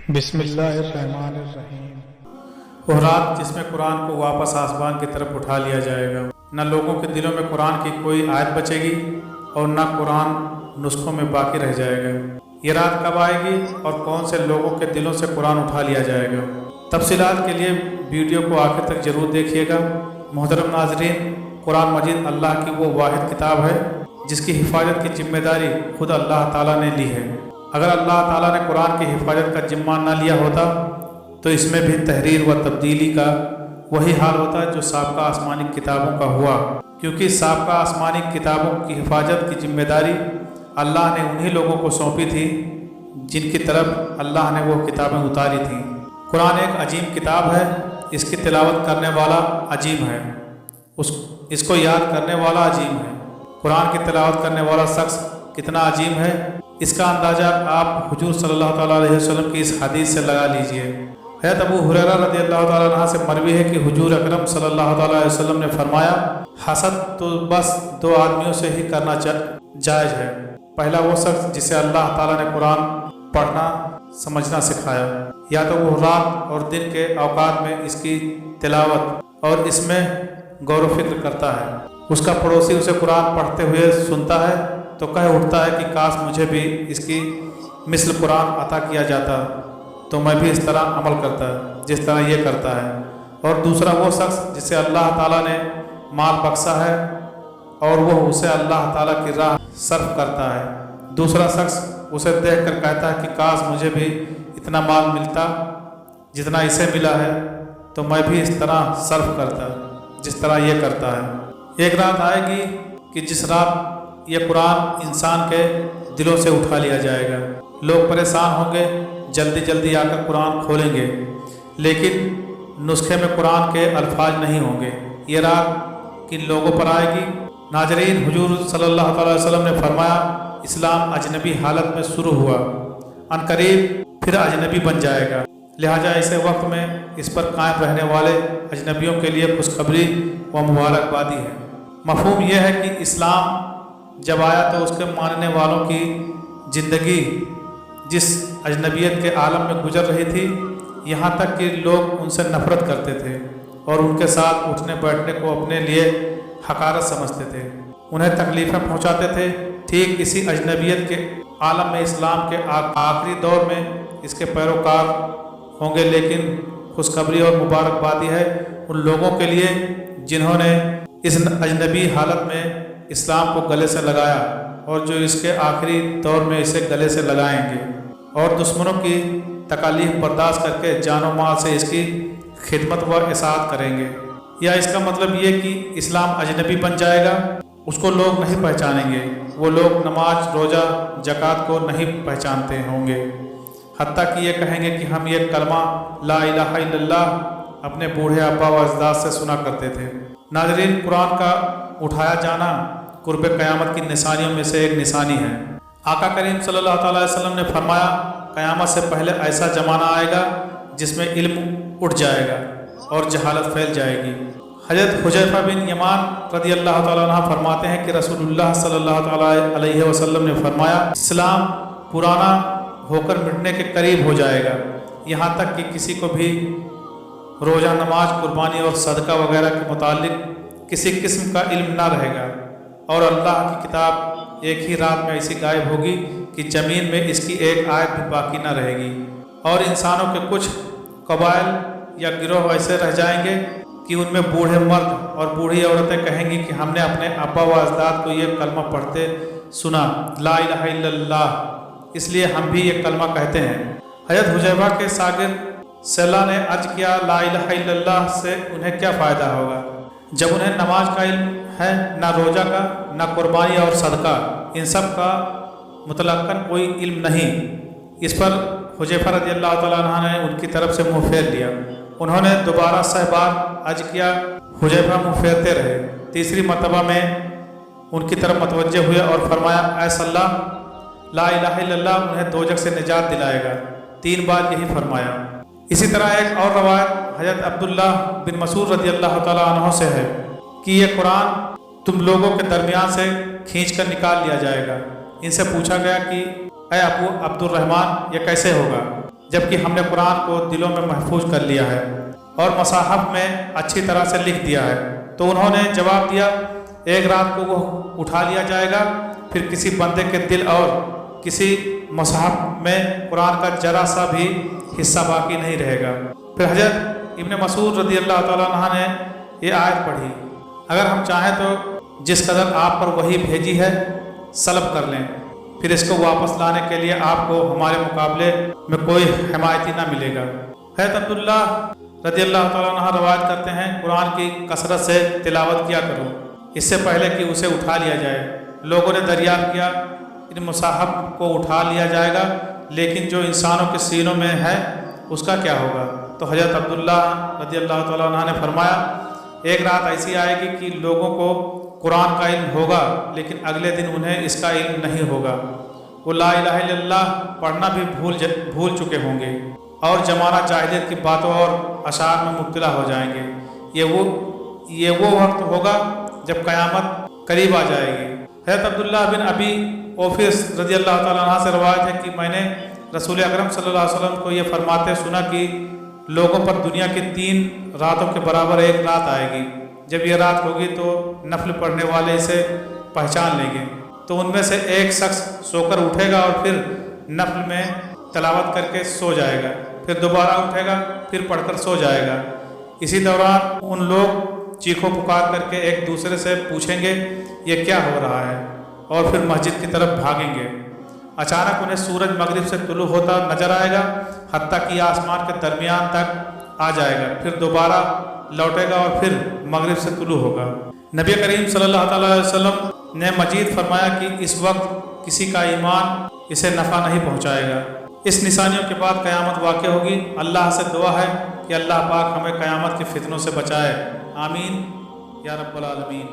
بسم اللہ الرحمن الرحیم۔ وہ رات جس میں قرآن کو واپس آسمان کی طرف اٹھا لیا جائے گا، نہ لوگوں کے دلوں میں قرآن کی کوئی آیت بچے گی اور نہ قرآن نسخوں میں باقی رہ جائے گا۔ یہ رات کب آئے گی اور کون سے لوگوں کے دلوں سے قرآن اٹھا لیا جائے گا؟ تفصیلات کے لیے ویڈیو کو آخر تک ضرور دیکھیے گا۔ محترم ناظرین، قرآن مجید اللہ کی وہ واحد کتاب ہے جس کی حفاظت کی ذمہ داری خود اللہ تعالیٰ نے لی ہے۔ اگر اللہ تعالیٰ نے قرآن کی حفاظت کا ذمہ نہ لیا ہوتا تو اس میں بھی تحریر و تبدیلی کا وہی حال ہوتا جو سابقہ آسمانی کتابوں کا ہوا، کیونکہ سابقہ آسمانی کتابوں کی حفاظت کی ذمہ داری اللہ نے انہی لوگوں کو سونپی تھی جن کی طرف اللہ نے وہ کتابیں اتاری تھیں۔ قرآن ایک عظیم کتاب ہے، اس کی تلاوت کرنے والا عظیم ہے، اس کو یاد کرنے والا عظیم ہے۔ قرآن کی تلاوت کرنے والا شخص کتنا عظیم ہے، اس کا اندازہ آپ حضور صلی اللہ تعالیٰ علیہ وسلم کی اس حدیث سے لگا لیجئے۔ حضرت ابو ہریرہ رضی اللہ تعالیٰ عنہ سے مروی ہے کہ حضور اکرم صلی اللہ تعالیٰ علیہ وسلم نے فرمایا، حسد تو بس دو آدمیوں سے ہی کرنا جائز ہے۔ پہلا وہ شخص جسے اللہ تعالیٰ نے قرآن پڑھنا سمجھنا سکھایا، یا تو وہ رات اور دن کے اوقات میں اس کی تلاوت اور اس میں غور و فکر کرتا ہے، اس کا پڑوسی اسے قرآن پڑھتے ہوئے سنتا ہے تو کہہ اٹھتا ہے کہ کاش مجھے بھی اس کی مثل قرآن عطا کیا جاتا تو میں بھی اس طرح عمل کرتا جس طرح یہ کرتا ہے۔ اور دوسرا وہ شخص جسے اللہ تعالیٰ نے مال بخشا ہے اور وہ اسے اللہ تعالیٰ کی راہ صرف کرتا ہے، دوسرا شخص اسے دیکھ کر کہتا ہے کہ کاش مجھے بھی اتنا مال ملتا جتنا اسے ملا ہے تو میں بھی اس طرح صرف کرتا جس طرح یہ کرتا ہے۔ ایک رات آئے گی کہ جس رات یہ قرآن انسان کے دلوں سے اٹھا لیا جائے گا، لوگ پریشان ہوں گے، جلدی جلدی آ کر قرآن کھولیں گے، لیکن نسخے میں قرآن کے الفاظ نہیں ہوں گے۔ یہ رات کن لوگوں پر آئے گی؟ ناظرین، حضور صلی اللہ تعالیٰ علیہ وسلم نے فرمایا، اسلام اجنبی حالت میں شروع ہوا، عنقریب پھر اجنبی بن جائے گا، لہٰذا ایسے وقت میں اس پر قائم رہنے والے اجنبیوں کے لیے خوشخبری و مبارکبادی ہے۔ مفہوم یہ ہے کہ اسلام جب آیا تو اس کے ماننے والوں کی زندگی جس اجنبیت کے عالم میں گزر رہی تھی، یہاں تک کہ لوگ ان سے نفرت کرتے تھے اور ان کے ساتھ اٹھنے بیٹھنے کو اپنے لیے حقارت سمجھتے تھے، انہیں تکلیفیں پہنچاتے تھے۔ ٹھیک اسی اجنبیت کے عالم میں اسلام کے آخری دور میں اس کے پیروکار ہوں گے، لیکن خوشخبری اور مبارکبادی ہے ان لوگوں کے لیے جنہوں نے اس اجنبی حالت میں اسلام کو گلے سے لگایا اور جو اس کے آخری دور میں اسے گلے سے لگائیں گے اور دشمنوں کی تکالیف برداشت کر کے جان و مال سے اس کی خدمت و اطاعت کریں گے۔ یا اس کا مطلب یہ کہ اسلام اجنبی بن جائے گا، اس کو لوگ نہیں پہچانیں گے، وہ لوگ نماز، روزہ، زکوٰۃ کو نہیں پہچانتے ہوں گے، حتیٰ کہ یہ کہیں گے کہ ہم یہ کلمہ لا الہ الا اللہ اپنے بوڑھے ابا و اجداد سے سنا کرتے تھے۔ ناظرین، قرآن کا اٹھایا جانا قرب قیامت کی نشانیوں میں سے ایک نشانی ہے۔ آقا کریم صلی اللہ تعالیٰ علیہ وسلم نے فرمایا، قیامت سے پہلے ایسا زمانہ آئے گا جس میں علم اٹھ جائے گا اور جہالت پھیل جائے گی۔ حضرت حذیفہ بن یمان رضی اللہ تعالیٰ عنہ فرماتے ہیں کہ رسول اللہ صلی اللہ تعالیٰ علیہ وسلم نے فرمایا، اسلام پرانا ہو کر مٹنے کے قریب ہو جائے گا، یہاں تک کہ کسی کو بھی روزہ، نماز، قربانی اور صدقہ وغیرہ کے متعلق کسی قسم کا علم نہ رہے گا، اور اللہ کی کتاب ایک ہی رات میں ایسی غائب ہوگی کہ زمین میں اس کی ایک آیت بھی باقی نہ رہے گی، اور انسانوں کے کچھ قبائل یا گروہ ایسے رہ جائیں گے کہ ان میں بوڑھے مرد اور بوڑھی عورتیں کہیں گی کہ ہم نے اپنے ابا و اجداد کو یہ کلمہ پڑھتے سنا، لا الہ الا اللہ، اس لیے ہم بھی یہ کلمہ کہتے ہیں۔ حضرت حذیفہ کے شاگرد سیلا نے عرض کیا، لا الہ الا اللہ سے انہیں کیا فائدہ ہوگا جب انہیں نماز کا علم ہے، نہ روزہ کا، نہ قربانی اور صدقہ، ان سب کا مطلقاً کوئی علم نہیں۔ اس پر حذیفہ رضی اللہ تعالیٰ عنہ نے ان کی طرف سے منہ پھیر لیا۔ انہوں نے دوبارہ 100 بار عرض کیا، حذیفہ منہ پھیرتے رہے۔ تیسری مرتبہ میں ان کی طرف متوجہ ہوئے اور فرمایا، اے صلی، لا الہ الا اللہ انہیں دوزخ سے نجات دلائے گا۔ 3 بار یہی فرمایا۔ اسی طرح ایک اور روایت حضرت عبداللہ بن مسعود رضی اللہ تعالیٰ عنہ سے ہے کہ یہ قرآن تم لوگوں کے درمیان سے کھینچ کر نکال لیا جائے گا۔ ان سے پوچھا گیا کہ اے ابو عبد الرحمن، یہ کیسے ہوگا؟ جبکہ ہم نے قرآن کو دلوں میں محفوظ کر لیا ہے اور مصاحف میں اچھی طرح سے لکھ دیا ہے۔ تو انہوں نے جواب دیا، ایک رات کو وہ اٹھا لیا جائے گا، پھر کسی بندے کے دل اور کسی مصحف میں قرآن کا ذرا سا بھی حصہ باقی نہیں رہے گا۔ پھر حضرت ابن مسعود رضی اللہ تعالیٰ عنہ نے یہ آیت پڑھی، اگر ہم چاہیں تو جس قدر آپ پر وحی بھیجی ہے سلب کر لیں، پھر اس کو واپس لانے کے لیے آپ کو ہمارے مقابلے میں کوئی حمایتی نہ ملے گا۔ حضرت عبداللہ رضی اللہ تعالیٰ عنہ روایت کرتے ہیں، قرآن کی کثرت سے تلاوت کیا کرو اس سے پہلے کہ اسے اٹھا لیا جائے۔ لوگوں نے دریافت کیا، ان مصاحف کو اٹھا لیا جائے گا، لیکن جو انسانوں کے سینوں میں ہے اس کا کیا ہوگا؟ تو حضرت عبداللہ رضی اللہ تعالیٰ عنہ نے فرمایا، ایک رات ایسی آئے گی کہ لوگوں کو قرآن کا علم ہوگا لیکن اگلے دن انہیں اس کا علم نہیں ہوگا، وہ لا الہ الا اللہ پڑھنا بھی بھول چکے ہوں گے اور زمانہ جاہلیت کی باتوں اور اشعار میں مبتلا ہو جائیں گے۔ یہ وہ وقت ہوگا جب قیامت قریب آ جائے گی۔ حضرت عبداللہ بن ابی اوفیس رضی اللہ تعالیٰ عنہ سے روایت ہے کہ میں نے رسول اکرم صلی اللہ علیہ وسلم کو یہ فرماتے سنا کہ لوگوں پر دنیا کی 3 راتوں کے برابر ایک رات آئے گی، جب یہ رات ہوگی تو نفل پڑھنے والے اسے پہچان لیں گے، تو ان میں سے ایک شخص سو کر اٹھے گا اور پھر نفل میں تلاوت کر کے سو جائے گا، پھر دوبارہ اٹھے گا، پھر پڑھ کر سو جائے گا۔ اسی دوران ان لوگ چیخو پکار کر کے ایک دوسرے سے پوچھیں گے یہ کیا ہو رہا ہے، اور پھر مسجد کی طرف بھاگیں گے۔ اچانک انہیں سورج مغرب سے طلوع ہوتا نظر آئے گا، حتیٰ کہ آسمان کے درمیان تک آ جائے گا، پھر دوبارہ لوٹے گا اور پھر مغرب سے طلوع ہوگا۔ نبی کریم صلی اللہ تعالیٰ علیہ وسلم نے مزید فرمایا کہ اس وقت کسی کا ایمان اسے نفع نہیں پہنچائے گا۔ اس نشانیوں کے بعد قیامت واقع ہوگی۔ اللہ سے دعا ہے کہ اللہ پاک ہمیں قیامت کے فتنوں سے بچائے، آمین یا رب العالمین۔